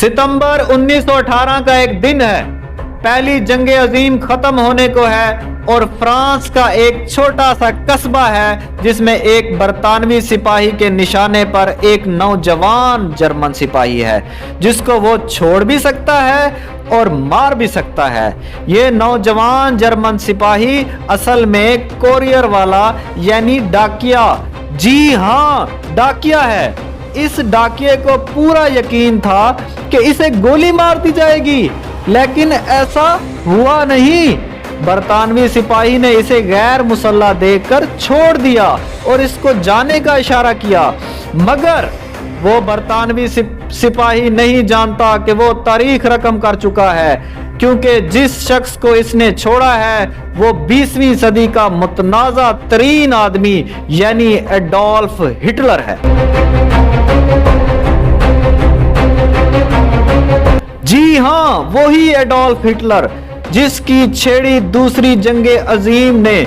सितंबर 1918 का एक दिन है। पहली जंग अजीम खत्म होने को है और फ्रांस का एक छोटा सा कस्बा है जिसमें एक बरतानवी सिपाही के निशाने पर एक नौजवान जर्मन सिपाही है जिसको वो छोड़ भी सकता है और मार भी सकता है। ये नौजवान जर्मन सिपाही असल में कोरियर वाला यानी डाकिया, जी हाँ डाकिया है। इस डाकिये को पूरा यकीन था कि इसे गोली मार दी जाएगी, लेकिन ऐसा हुआ नहीं। बरतानवी सिपाही ने इसे गैर मुसल्ला देखकर छोड़ दिया और इसको जाने का इशारा किया, मगर वो बरतानवी सिपाही नहीं जानता कि वो तारीख रकम कर चुका है, क्योंकि जिस शख्स को इसने छोड़ा है वो 20वीं सदी का मुतनाज़ा तरीन आदमी यानी एडोल्फ हिटलर है। जी हाँ, वही एडोल्फ हिटलर जिसकी छेड़ी दूसरी जंग अजीम ने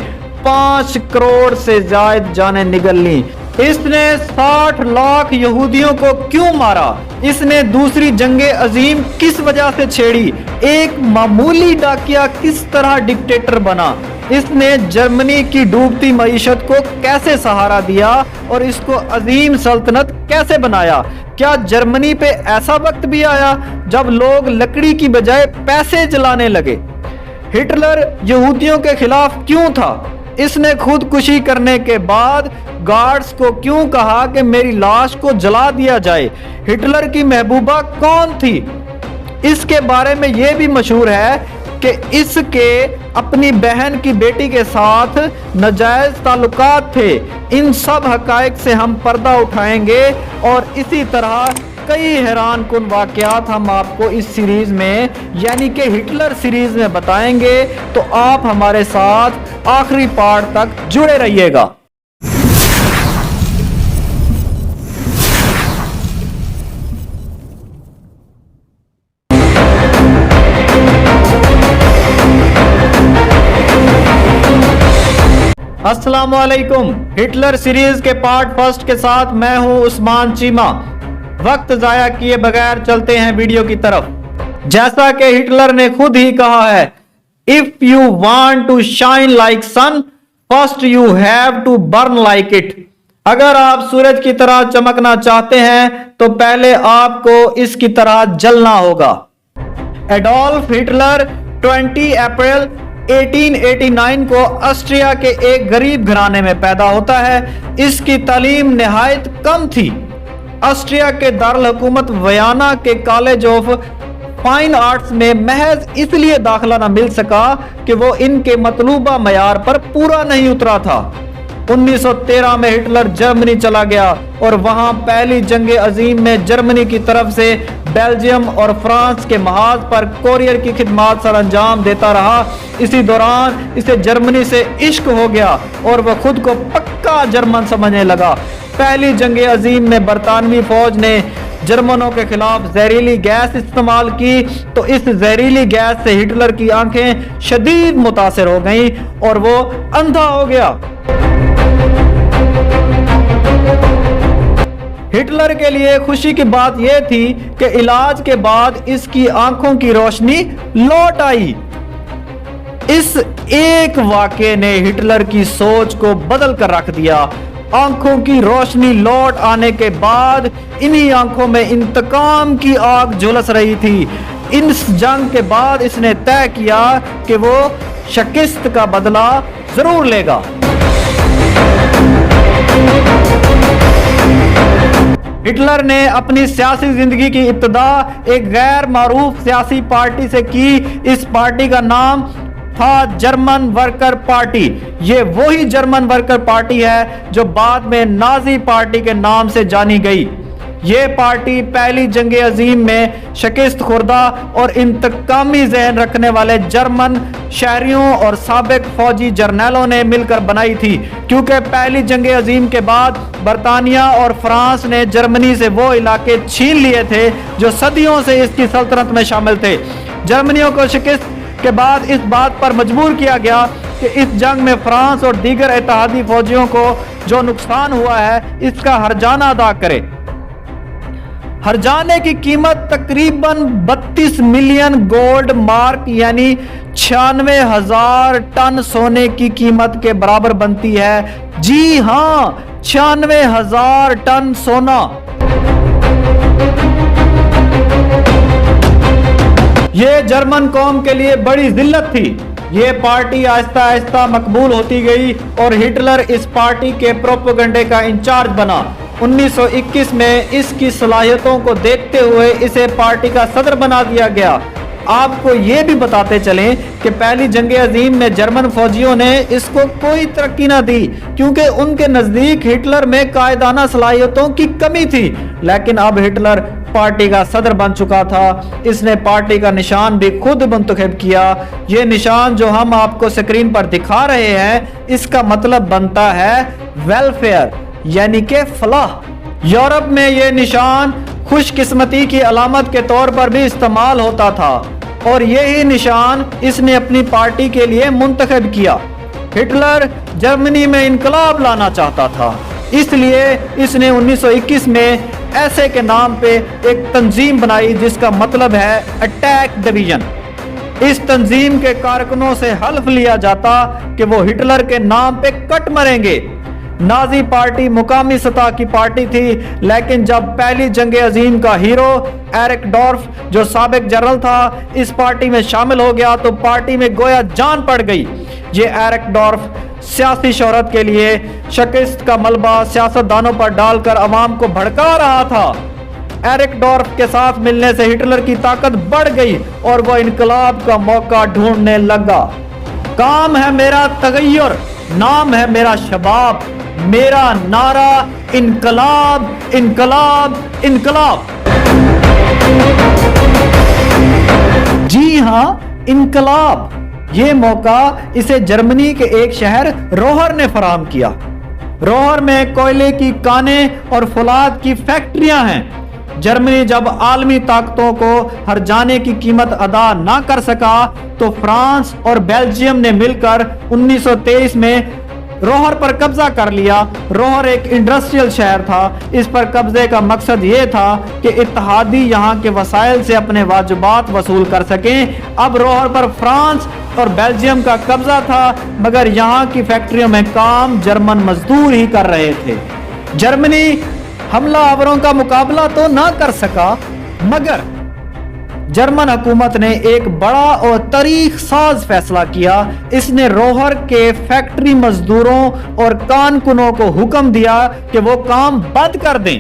5 करोड़ से ज्यादा जानें निगल ली। इसने 60 लाख यहूदियों को क्यों मारा? इसने दूसरी जंग अजीम किस वजह से छेड़ी? एक मामूली डाकिया किस तरह डिक्टेटर बना? इसने जर्मनी की डूबती मईशत को कैसे सहारा दिया और इसको अजीम सल्तनत कैसे बनाया? क्या जर्मनी पे ऐसा वक्त भी आया जब लोग लकड़ी की बजाय पैसे जलाने लगे? हिटलर यहूदियों के खिलाफ क्यों था? इसने खुदकुशी करने के बाद गार्ड्स को क्यों कहा कि मेरी लाश को जला दिया जाए? हिटलर की महबूबा कौन थी? इसके बारे में यह भी मशहूर है कि इसके अपनी बहन की बेटी के साथ नाजायज ताल्लुकात थे। इन सब हकायक से हम पर्दा उठाएंगे और इसी तरह कई हैरान कुन वाकयात हम आपको इस सीरीज में यानी कि हिटलर सीरीज में बताएंगे, तो आप हमारे साथ आखिरी पार्ट तक जुड़े रहिएगा। अस्सलाम वालेकुम। हिटलर सीरीज के पार्ट फर्स्ट के साथ मैं हूं उस्मान चीमा। वक्त जाया किए बगैर चलते हैं वीडियो की तरफ। जैसा कि हिटलर ने खुद ही कहा है, if you want to shine like sun first you have to burn like it. अगर आप सूरज की तरह चमकना चाहते हैं तो पहले आपको इसकी तरह जलना होगा। एडोल्फ हिटलर 20 अप्रैल 1889 को ऑस्ट्रिया के एक गरीब घराने में पैदा होता है। इसकी तालीम निहायत कम थी। ऑस्ट्रिया के दारुल हुकूमत वियना के कॉलेज ऑफ फाइन आर्ट्स में महज इसलिए दाखिला न मिल सका कि वो इनके मतलूबा मयार पर पूरा नहीं उतरा था। 1913 में हिटलर जर्मनी चला गया और वहां पहली जंग अजीम में जर्मनी की तरफ से बेल्जियम और फ्रांस के महाज पर कोरियर की खिदमत सर अंजाम देता रहा। इसी दौरान इसे जर्मनी से इश्क हो गया और वह खुद को पक्का जर्मन समझने लगा। पहली जंग अजीम में बरतानवी फौज ने जर्मनों के खिलाफ जहरीली गैस इस्तेमाल की, तो इस जहरीली गैस से हिटलर की आंखें शदीद मुतासिर हो गईं और वो अंधा हो गया। हिटलर के लिए खुशी की बात यह थी कि इलाज के बाद इसकी आंखों की रोशनी लौट आई। इस एक वाक़े ने हिटलर की सोच को बदल कर रख दिया। आंखों की रोशनी लौट आने के बाद इन्हीं आंखों में इंतकाम की आग झुलस रही थी। इस जंग के बाद इसने तय किया कि वो शिकस्त का बदला जरूर लेगा। हिटलर ने अपनी सियासी जिंदगी की इब्तिदा एक गैर मारूफ सियासी पार्टी से की। इस पार्टी का नाम था जर्मन वर्कर पार्टी। ये वही जर्मन वर्कर पार्टी है जो बाद में नाजी पार्टी के नाम से जानी गई। ये पार्टी पहली जंग अजीम में शिकस्त खुर्दा और इंतकामी ज़हन रखने वाले जर्मन शहरियों और साबिक फौजी जर्नैलों ने मिलकर बनाई थी, क्योंकि पहली जंग अजीम के बाद बरतानिया और फ्रांस ने जर्मनी से वो इलाके छीन लिए थे जो सदियों से इसकी सल्तनत में शामिल थे। जर्मनियों को शिकस्त के बाद इस बात पर मजबूर किया गया कि इस जंग में फ्रांस और दीगर इत्तेहादी फौजियों को जो नुकसान हुआ है इसका हर्जाना अदा करे। हर जाने की कीमत तकरीबन 32 मिलियन गोल्ड मार्क यानी 96,000 टन सोने की कीमत के बराबर बनती है। जी हां, 96,000 टन सोना। ये जर्मन कौम के लिए बड़ी जिल्लत थी। ये पार्टी आहिस्ता आहिस्ता मकबूल होती गई और हिटलर इस पार्टी के प्रोपेगेंडे का इंचार्ज बना। 1921 में इसकी सलाहियतों को देखते हुए इसे पार्टी का सदर बना दिया गया। आपको ये भी बताते चलें कि पहली जंग अजीम में जर्मन फौजियों ने इसको कोई तरक्की ना दी क्योंकि उनके नजदीक हिटलर में कायदाना सलाहियतों की कमी थी। लेकिन अब हिटलर पार्टी का सदर बन चुका था। इसने पार्टी का निशान भी खुद मुंतखब किया। ये निशान जो हम आपको स्क्रीन पर दिखा रहे हैं, इसका मतलब बनता है वेलफेयर यानी कि फलाह। यूरोप में ये निशान खुशकिस्मती की अलामत के तौर पर भी इस्तेमाल होता था और यही निशान इसने अपनी पार्टी के लिए मुंतखब किया। हिटलर जर्मनी में इनकलाब लाना चाहता था, इसलिए इसने 1921 में ऐसे के नाम पे एक तंजीम बनाई जिसका मतलब है अटैक डिवीजन। इस तंजीम के कारकुनों से हल्फ लिया जाता कि वो हिटलर के नाम पे कट मरेंगे। नाजी पार्टी मुकामी सतह की पार्टी थी, लेकिन जब पहली जंग अजीम का हीरो एरिक डॉर्फ जो साबिक जनरल था इस पार्टी में शामिल हो गया तो पार्टी में गोया जान पड़ गई। ये एरिक डॉर्फ सियासी शोहरत के लिए शिकस्त का मलबा सियासतदानों पर डालकर अवाम को भड़का रहा था। एरिक डॉर्फ के साथ मिलने से हिटलर की ताकत बढ़ गई और वो इनकलाब का मौका ढूंढने लगा। काम है मेरा तगय्युर, नाम है मेरा शबाब, मेरा नारा इनकलाब इनकलाब इनकलाब। जी हां, इनकलाब। ये मौका इसे जर्मनी के एक शहर रोहर ने फराहम किया। रोहर में कोयले की कानें और फौलाद की फैक्ट्रियां हैं। जर्मनी जब आलमी ताकतों को हर जाने की कीमत अदा ना कर सका तो फ्रांस और बेल्जियम ने मिलकर 1923 में रोहर पर कब्जा कर लिया। रोहर एक इंडस्ट्रियल शहर था। इस पर कब्जे का मकसद ये था कि इत्तेहादी यहाँ के वसाइल से अपने वाजिबात वसूल कर सकें। अब रोहर पर फ्रांस और बेल्जियम का कब्जा था, मगर यहाँ की फैक्ट्रियों में काम जर्मन मजदूर ही कर रहे थे। जर्मनी हमलावरों का मुकाबला तो ना कर सका, मगर जर्मन हुकूमत ने एक बड़ा और तारीख साज फैसला किया। इसने रोहर के फैक्ट्री मजदूरों और कारकुनों को हुक्म दिया कि वो काम बंद कर दें।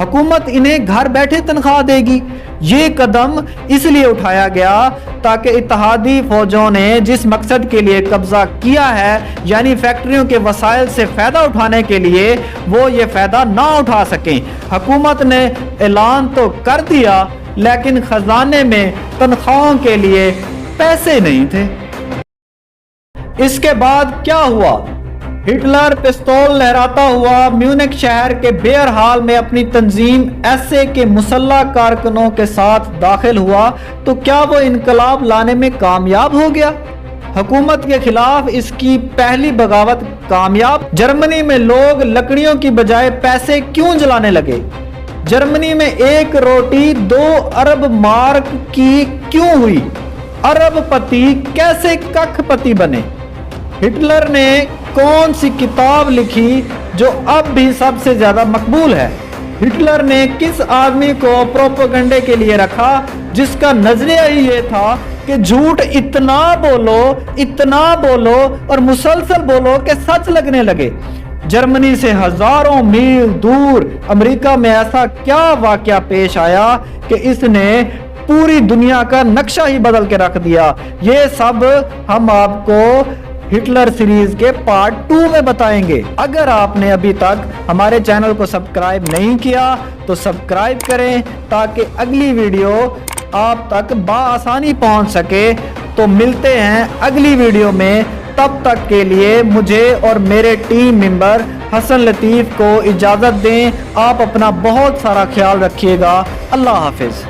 हुकूमत इन्हें घर बैठे तनख्वाह देगी। ये कदम इसलिए उठाया गया ताकि इत्तेहादी फौजों ने जिस मकसद के लिए कब्जा किया है यानी फैक्ट्रियों के वसाइल से फायदा उठाने के लिए, वो ये फायदा ना उठा सकें। हुकूमत ने ऐलान तो कर दिया लेकिन खजाने में तनख्वाहों के लिए पैसे नहीं थे। इसके बाद क्या हुआ? हिटलर पिस्तौल लहराता हुआ म्यूनिख शहर के बेयर हॉल में अपनी तंजीम एसए के मुसल्ला कारकुनों के साथ दाखिल हुआ तो क्या वो इनकलाब लाने में कामयाब हो गया? हुकूमत के खिलाफ इसकी पहली बगावत कामयाब। जर्मनी में लोग लकड़ियों की बजाय पैसे क्यों जलाने लगे? जर्मनी में एक रोटी 2 अरब मार्क की क्यों हुई? अरबपति कैसे कखपति बने? हिटलर ने कौन सी किताब लिखी जो अब भी सबसे ज्यादा मकबूल है? हिटलर ने किस आदमी को प्रोपेगेंडे के लिए रखा जिसका नजरिया ही ये था कि झूठ इतना बोलो और मुसलसल बोलो कि सच लगने लगे। जर्मनी से हजारों मील दूर अमेरिका में ऐसा क्या वाकया पेश आया कि इसने पूरी दुनिया का नक्शा ही बदल के रख दिया। ये सब हम आपको हिटलर सीरीज के पार्ट 2 में बताएंगे। अगर आपने अभी तक हमारे चैनल को सब्सक्राइब नहीं किया तो सब्सक्राइब करें ताकि अगली वीडियो आप तक बआसानी पहुंच सके। तो मिलते हैं अगली वीडियो में, तब तक के लिए मुझे और मेरे टीम मेंबर हसन लतीफ़ को इजाज़त दें। आप अपना बहुत सारा ख्याल रखिएगा। अल्लाह हाफिज़।